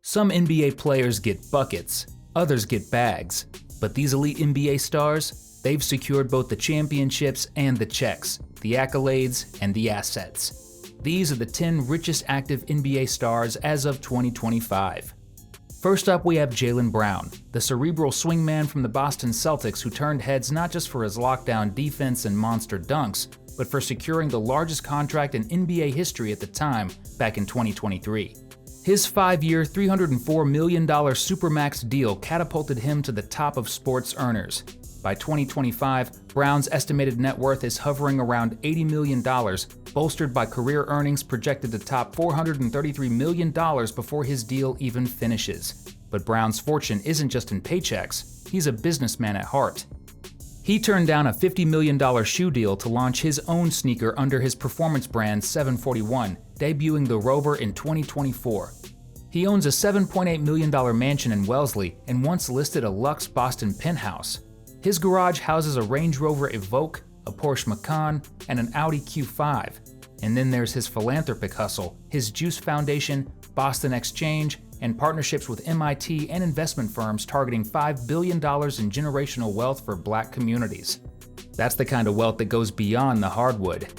Some NBA players get buckets, others get bags, but these elite NBA stars, they've secured both the championships and the checks, the accolades, and the assets. These are the 10 richest active NBA stars as of 2025. First up, we have Jaylen Brown, the cerebral swingman from the Boston Celtics who turned heads not just for his lockdown defense and monster dunks, but for securing the largest contract in NBA history at the time, back in 2023. His 5-year, $304 million Supermax deal catapulted him to the top of sports earners. By 2025, Brown's estimated net worth is hovering around $80 million, bolstered by career earnings projected to top $433 million before his deal even finishes. But Brown's fortune isn't just in paychecks, he's a businessman at heart. He turned down a $50 million shoe deal to launch his own sneaker under his performance brand 741, debuting the Rover in 2024. He owns a $7.8 million mansion in Wellesley and once listed a luxe Boston penthouse. His garage houses a Range Rover Evoque, a Porsche Macan, and an Audi Q5. And then there's his philanthropic hustle, his Juice Foundation, Boston Exchange, and partnerships with MIT and investment firms targeting $5 billion in generational wealth for Black communities. That's the kind of wealth that goes beyond the hardwood.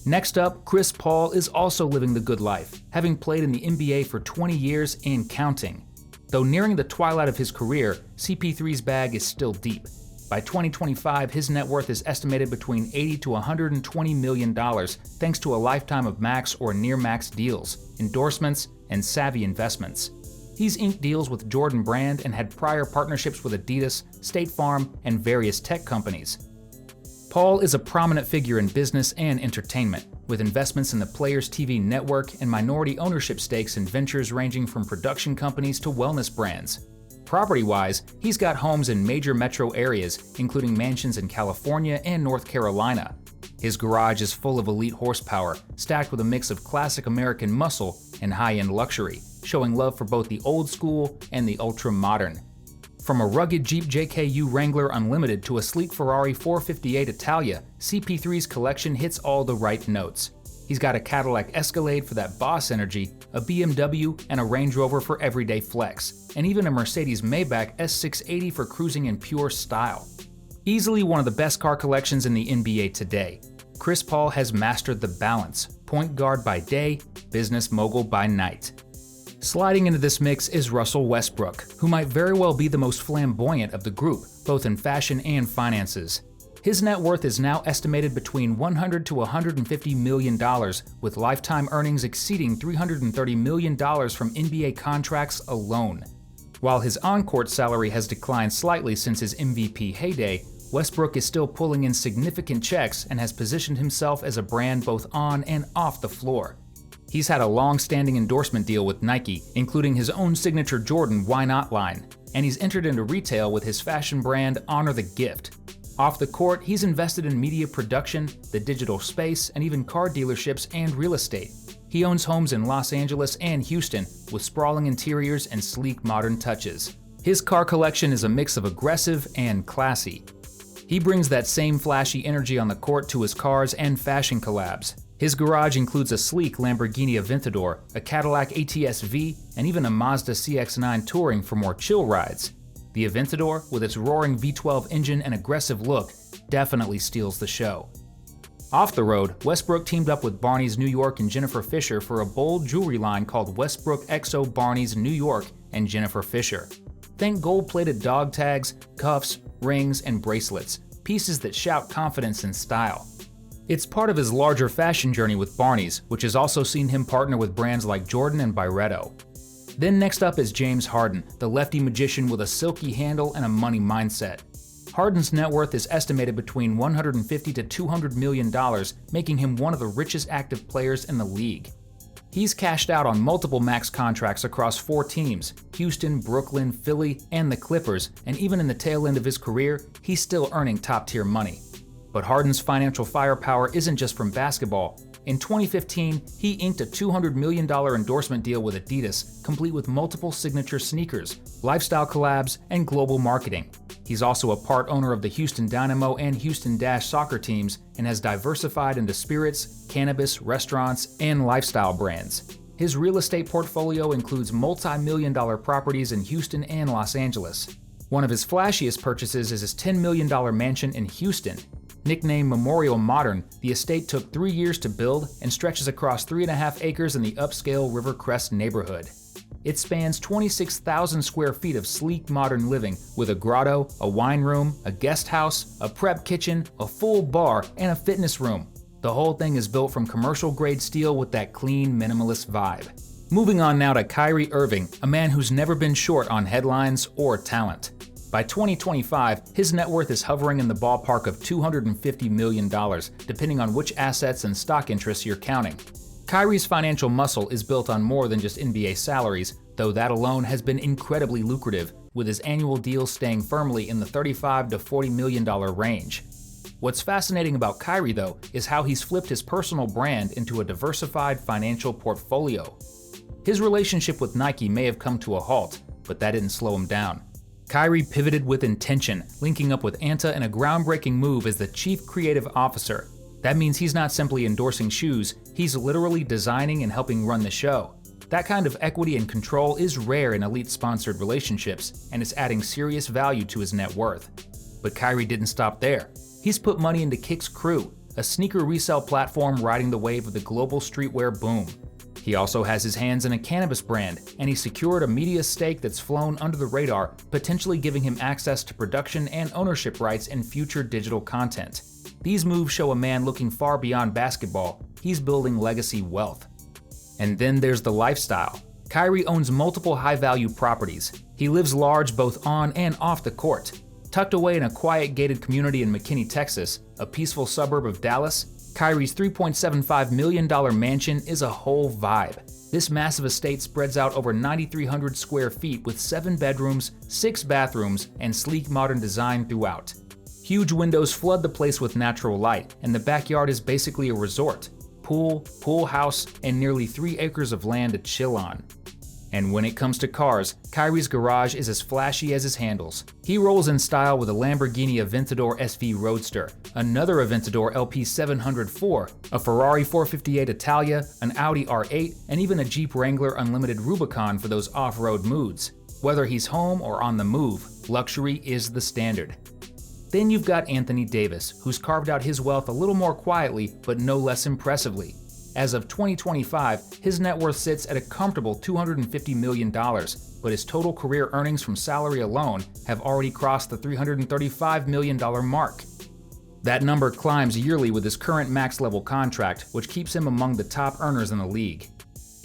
Next up, Chris Paul is also living the good life, having played in the NBA for 20 years and counting. Though nearing the twilight of his career, CP3's bag is still deep. By 2025, his net worth is estimated between $80 to $120 million thanks to a lifetime of max or near-max deals, endorsements, and savvy investments. He's inked deals with Jordan Brand and had prior partnerships with Adidas, State Farm, and various tech companies. Paul is a prominent figure in business and entertainment, with investments in the Players TV network and minority ownership stakes in ventures ranging from production companies to wellness brands. Property-wise, he's got homes in major metro areas, including mansions in California and North Carolina. His garage is full of elite horsepower, stacked with a mix of classic American muscle and high-end luxury, showing love for both the old school and the ultra-modern. From a rugged Jeep JKU Wrangler Unlimited to a sleek Ferrari 458 Italia, CP3's collection hits all the right notes. He's got a Cadillac Escalade for that boss energy, a BMW, and a Range Rover for everyday flex, and even a Mercedes Maybach S680 for cruising in pure style. Easily one of the best car collections in the NBA today, Chris Paul has mastered the balance, point guard by day, business mogul by night. Sliding into this mix is Russell Westbrook, who might very well be the most flamboyant of the group, both in fashion and finances. His net worth is now estimated between $100 to $150 million, with lifetime earnings exceeding $330 million from NBA contracts alone. While his on-court salary has declined slightly since his MVP heyday, Westbrook is still pulling in significant checks and has positioned himself as a brand both on and off the floor. He's had a long-standing endorsement deal with Nike, including his own signature Jordan Why Not line, and he's entered into retail with his fashion brand Honor the Gift. Off the court, he's invested in media production, the digital space, and even car dealerships and real estate. He owns homes in Los Angeles and Houston, with sprawling interiors and sleek modern touches. His car collection is a mix of aggressive and classy. He brings that same flashy energy on the court to his cars and fashion collabs. His garage includes a sleek Lamborghini Aventador, a Cadillac ATS V, and even a Mazda CX-9 Touring for more chill rides. The Aventador, with its roaring V12 engine and aggressive look, definitely steals the show. Off the road, Westbrook teamed up with Barney's New York and Jennifer Fisher for a bold jewelry line called Westbrook XO Barney's New York and Jennifer Fisher. Think gold-plated dog tags, cuffs, rings, and bracelets, pieces that shout confidence and style. It's part of his larger fashion journey with Barney's, which has also seen him partner with brands like Jordan and Byredo. Then next up is James Harden, the lefty magician with a silky handle and a money mindset. Harden's net worth is estimated between $150 to $200 million, making him one of the richest active players in the league. He's cashed out on multiple max contracts across 4 teams, Houston, Brooklyn, Philly, and the Clippers, and even in the tail end of his career, he's still earning top-tier money. But Harden's financial firepower isn't just from basketball. In 2015, he inked a $200 million endorsement deal with Adidas, complete with multiple signature sneakers, lifestyle collabs, and global marketing. He's also a part owner of the Houston Dynamo and Houston Dash soccer teams and has diversified into spirits, cannabis, restaurants, and lifestyle brands. His real estate portfolio includes multi-million-dollar properties in Houston and Los Angeles. One of his flashiest purchases is his $10 million mansion in Houston. Nicknamed Memorial Modern, the estate took 3 years to build and stretches across 3.5 acres in the upscale Rivercrest neighborhood. It spans 26,000 square feet of sleek modern living with a grotto, a wine room, a guest house, a prep kitchen, a full bar, and a fitness room. The whole thing is built from commercial-grade steel with that clean, minimalist vibe. Moving on now to Kyrie Irving, a man who's never been short on headlines or talent. By 2025, his net worth is hovering in the ballpark of $250 million, depending on which assets and stock interests you're counting. Kyrie's financial muscle is built on more than just NBA salaries, though that alone has been incredibly lucrative, with his annual deals staying firmly in the $35 to $40 million range. What's fascinating about Kyrie, though, is how he's flipped his personal brand into a diversified financial portfolio. His relationship with Nike may have come to a halt, but that didn't slow him down. Kyrie pivoted with intention, linking up with Anta in a groundbreaking move as the Chief Creative Officer. That means he's not simply endorsing shoes, he's literally designing and helping run the show. That kind of equity and control is rare in elite-sponsored relationships, and it's adding serious value to his net worth. But Kyrie didn't stop there. He's put money into Kicks Crew, a sneaker resale platform riding the wave of the global streetwear boom. He also has his hands in a cannabis brand, and he secured a media stake that's flown under the radar, potentially giving him access to production and ownership rights in future digital content. These moves show a man looking far beyond basketball. He's building legacy wealth. And then there's the lifestyle. Kyrie owns multiple high-value properties. He lives large both on and off the court. Tucked away in a quiet gated community in McKinney, Texas, a peaceful suburb of Dallas, Kyrie's $3.75 million mansion is a whole vibe. This massive estate spreads out over 9,300 square feet with 7 bedrooms, 6 bathrooms, and sleek modern design throughout. Huge windows flood the place with natural light, and the backyard is basically a resort. Pool house, and nearly 3 acres of land to chill on. And when it comes to cars, Kyrie's garage is as flashy as his handles. He rolls in style with a Lamborghini Aventador SV Roadster, another Aventador LP704, a Ferrari 458 Italia, an Audi R8, and even a Jeep Wrangler Unlimited Rubicon for those off-road moods. Whether he's home or on the move, luxury is the standard. Then you've got Anthony Davis, who's carved out his wealth a little more quietly, but no less impressively. As of 2025, his net worth sits at a comfortable $250 million, but his total career earnings from salary alone have already crossed the $335 million mark. That number climbs yearly with his current max-level contract, which keeps him among the top earners in the league.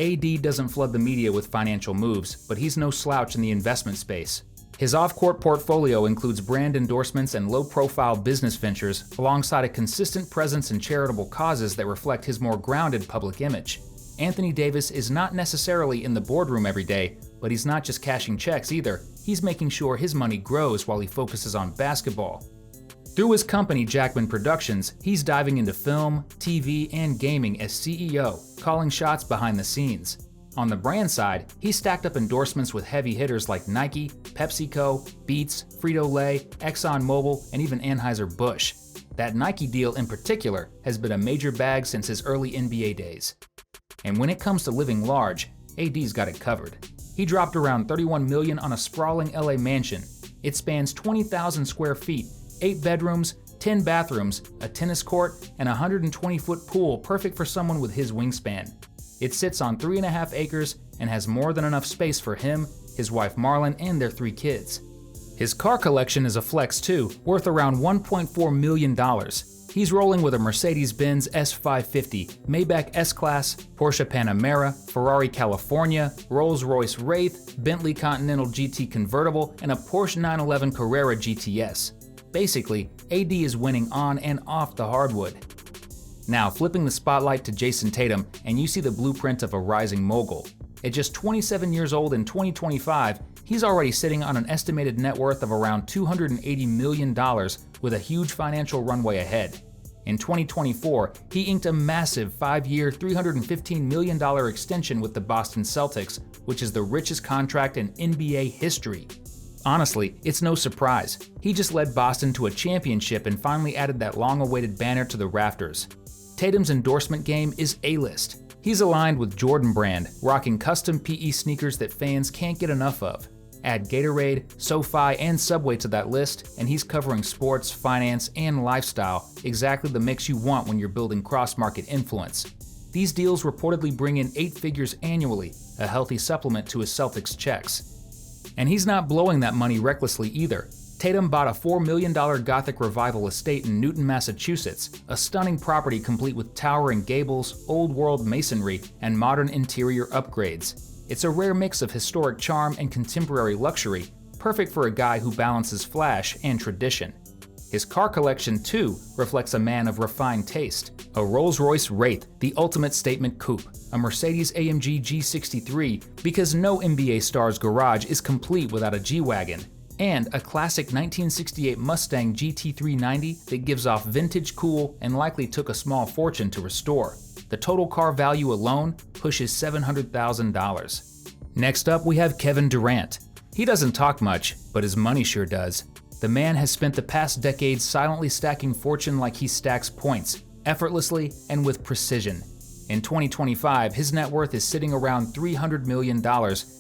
AD doesn't flood the media with financial moves, but he's no slouch in the investment space. His off-court portfolio includes brand endorsements and low-profile business ventures, alongside a consistent presence in charitable causes that reflect his more grounded public image. Anthony Davis is not necessarily in the boardroom every day, but he's not just cashing checks either. He's making sure his money grows while he focuses on basketball. Through his company, Jackman Productions, he's diving into film, TV, and gaming as CEO, calling shots behind the scenes. On the brand side, he stacked up endorsements with heavy hitters like Nike, PepsiCo, Beats, Frito-Lay, ExxonMobil, and even Anheuser-Busch. That Nike deal in particular has been a major bag since his early NBA days. And when it comes to living large, AD's got it covered. He dropped around $31 million on a sprawling LA mansion. It spans 20,000 square feet, 8 bedrooms, 10 bathrooms, a tennis court, and a 120-foot pool perfect for someone with his wingspan. It sits on 3.5 acres and has more than enough space for him, his wife Marlon, and their 3 kids. His car collection is a flex too, worth around $1.4 million. He's rolling with a Mercedes-Benz S550, Maybach S-Class, Porsche Panamera, Ferrari California, Rolls-Royce Wraith, Bentley Continental GT Convertible, and a Porsche 911 Carrera GTS. Basically, AD is winning on and off the hardwood. Now, flipping the spotlight to Jason Tatum, and you see the blueprint of a rising mogul. At just 27 years old in 2025, he's already sitting on an estimated net worth of around $280 million with a huge financial runway ahead. In 2024, he inked a massive 5-year, $315 million extension with the Boston Celtics, which is the richest contract in NBA history. Honestly, it's no surprise. He just led Boston to a championship and finally added that long-awaited banner to the rafters. Tatum's endorsement game is A-list. He's aligned with Jordan Brand, rocking custom PE sneakers that fans can't get enough of. Add Gatorade, SoFi, and Subway to that list, and he's covering sports, finance, and lifestyle, exactly the mix you want when you're building cross-market influence. These deals reportedly bring in 8 figures annually, a healthy supplement to his Celtics checks. And he's not blowing that money recklessly either. Tatum bought a $4 million Gothic Revival estate in Newton, Massachusetts, a stunning property complete with towering gables, old-world masonry, and modern interior upgrades. It's a rare mix of historic charm and contemporary luxury, perfect for a guy who balances flash and tradition. His car collection, too, reflects a man of refined taste. A Rolls-Royce Wraith, the ultimate statement coupe, a Mercedes-AMG G63, because no NBA star's garage is complete without a G-Wagon, and a classic 1968 Mustang GT390 that gives off vintage cool and likely took a small fortune to restore. The total car value alone pushes $700,000. Next up, we have Kevin Durant. He doesn't talk much, but his money sure does. The man has spent the past decade silently stacking fortune like he stacks points, effortlessly and with precision. In 2025, his net worth is sitting around $300 million,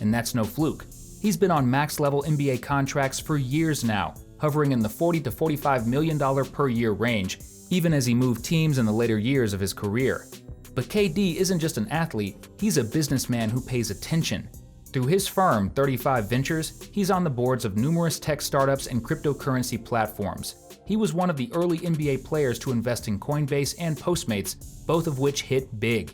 and that's no fluke. He's been on max-level NBA contracts for years now, hovering in the $40 to $45 million per year range, even as he moved teams in the later years of his career. But KD isn't just an athlete, he's a businessman who pays attention. Through his firm, 35 Ventures, he's on the boards of numerous tech startups and cryptocurrency platforms. He was one of the early NBA players to invest in Coinbase and Postmates, both of which hit big.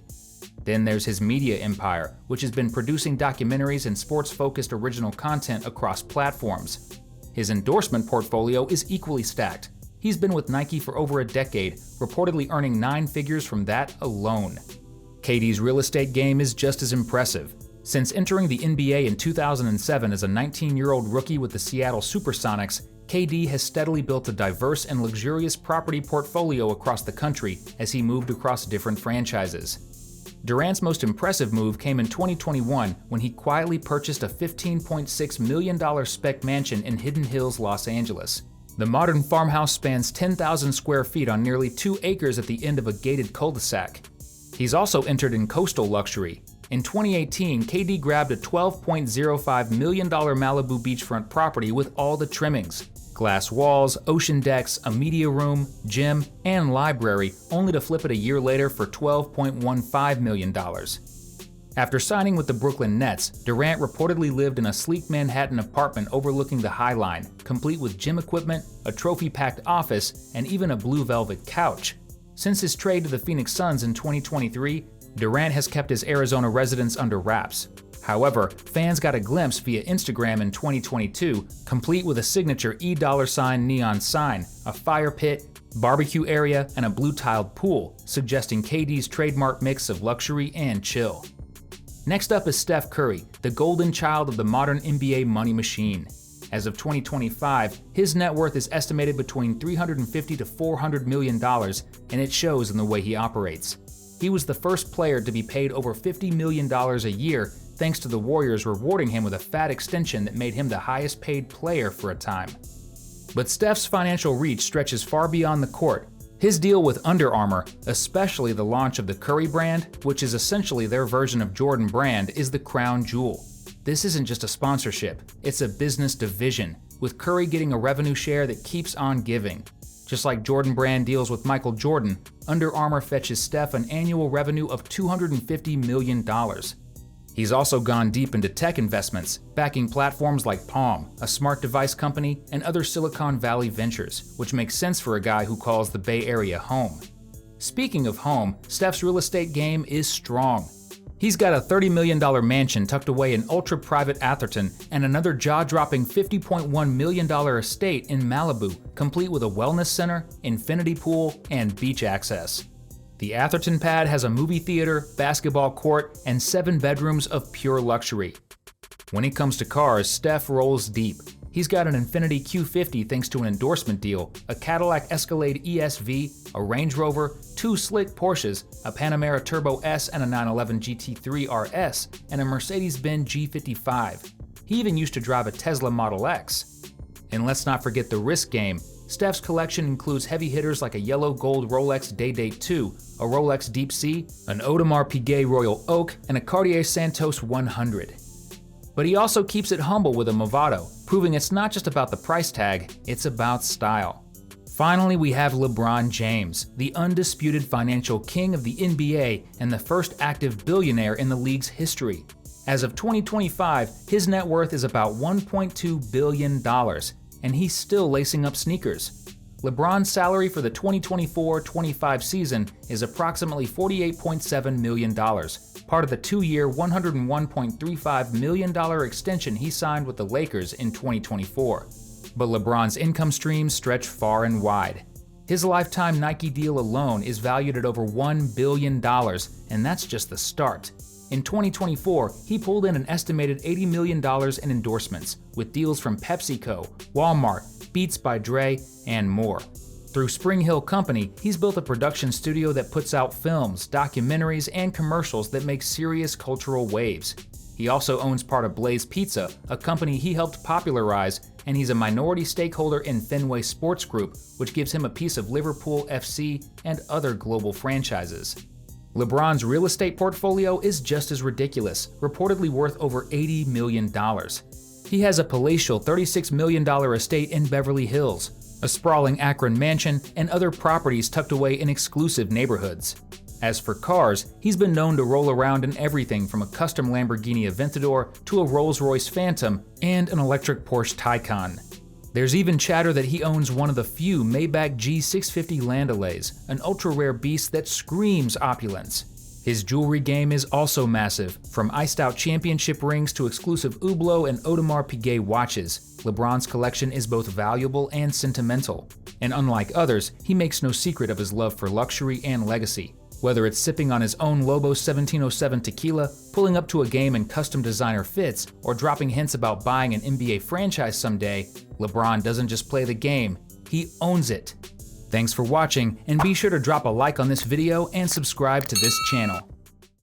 Then there's his media empire, which has been producing documentaries and sports-focused original content across platforms. His endorsement portfolio is equally stacked. He's been with Nike for over a decade, reportedly earning 9 figures from that alone. KD's real estate game is just as impressive. Since entering the NBA in 2007 as a 19-year-old rookie with the Seattle Supersonics, KD has steadily built a diverse and luxurious property portfolio across the country as he moved across different franchises. Durant's most impressive move came in 2021 when he quietly purchased a $15.6 million spec mansion in Hidden Hills, Los Angeles. The modern farmhouse spans 10,000 square feet on nearly 2 acres at the end of a gated cul-de-sac. He's also entered in coastal luxury. In 2018, KD grabbed a $12.05 million Malibu beachfront property with all the trimmings: glass walls, ocean decks, a media room, gym, and library, only to flip it a year later for $12.15 million. After signing with the Brooklyn Nets, Durant reportedly lived in a sleek Manhattan apartment overlooking the High Line, complete with gym equipment, a trophy-packed office, and even a blue velvet couch. Since his trade to the Phoenix Suns in 2023, Durant has kept his Arizona residence under wraps. However, fans got a glimpse via Instagram in 2022, complete with a signature $$ neon sign, a fire pit, barbecue area, and a blue-tiled pool, suggesting KD's trademark mix of luxury and chill. Next up is Steph Curry, the golden child of the modern NBA money machine. As of 2025, his net worth is estimated between $350 to $400 million, and it shows in the way he operates. He was the first player to be paid over $50 million a year, thanks to the Warriors rewarding him with a fat extension that made him the highest paid player for a time. But Steph's financial reach stretches far beyond the court. His deal with Under Armour, especially the launch of the Curry brand, which is essentially their version of Jordan Brand, is the crown jewel. This isn't just a sponsorship, it's a business division, with Curry getting a revenue share that keeps on giving. Just like Jordan Brand deals with Michael Jordan, Under Armour fetches Steph an annual revenue of $250 million. He's also gone deep into tech investments, backing platforms like Palm, a smart device company, and other Silicon Valley ventures, which makes sense for a guy who calls the Bay Area home. Speaking of home, Steph's real estate game is strong. He's got a $30 million mansion tucked away in ultra-private Atherton and another jaw-dropping $50.1 million estate in Malibu, complete with a wellness center, infinity pool, and beach access. The Atherton pad has a movie theater, basketball court, and 7 bedrooms of pure luxury. When it comes to cars, Steph rolls deep. He's got an Infiniti Q50 thanks to an endorsement deal, a Cadillac Escalade ESV, a Range Rover, 2 slick Porsches, a Panamera Turbo S and a 911 GT3 RS, and a Mercedes-Benz G55. He even used to drive a Tesla Model X. And let's not forget the risk game. Steph's collection includes heavy hitters like a yellow gold Rolex Day-Date 2, a Rolex Deep Sea, an Audemars Piguet Royal Oak, and a Cartier Santos 100. But he also keeps it humble with a Movado, proving it's not just about the price tag, it's about style. Finally, we have LeBron James, the undisputed financial king of the NBA and the first active billionaire in the league's history. As of 2025, his net worth is about $1.2 billion, and he's still lacing up sneakers. LeBron's salary for the 2024-25 season is approximately $48.7 million, part of the two-year $101.35 million extension he signed with the Lakers in 2024. But LeBron's income streams stretch far and wide. His lifetime Nike deal alone is valued at over $1 billion, and that's just the start. In 2024, he pulled in an estimated $80 million in endorsements, with deals from PepsiCo, Walmart, Beats by Dre, and more. Through Spring Hill Company, he's built a production studio that puts out films, documentaries, and commercials that make serious cultural waves. He also owns part of Blaze Pizza, a company he helped popularize, and he's a minority stakeholder in Fenway Sports Group, which gives him a piece of Liverpool FC and other global franchises. LeBron's real estate portfolio is just as ridiculous, reportedly worth over $80 million. He has a palatial $36 million estate in Beverly Hills, a sprawling Akron mansion, and other properties tucked away in exclusive neighborhoods. As for cars, he's been known to roll around in everything from a custom Lamborghini Aventador to a Rolls-Royce Phantom and an electric Porsche Taycan. There's even chatter that he owns one of the few Maybach G650 Landaules, an ultra-rare beast that screams opulence. His jewelry game is also massive, from iced-out championship rings to exclusive Hublot and Audemars Piguet watches. LeBron's collection is both valuable and sentimental. And unlike others, he makes no secret of his love for luxury and legacy. Whether it's sipping on his own Lobo 1707 tequila, pulling up to a game in custom designer fits, or dropping hints about buying an NBA franchise someday, LeBron doesn't just play the game, he owns it. Thanks for watching, and be sure to drop a like on this video and subscribe to this channel.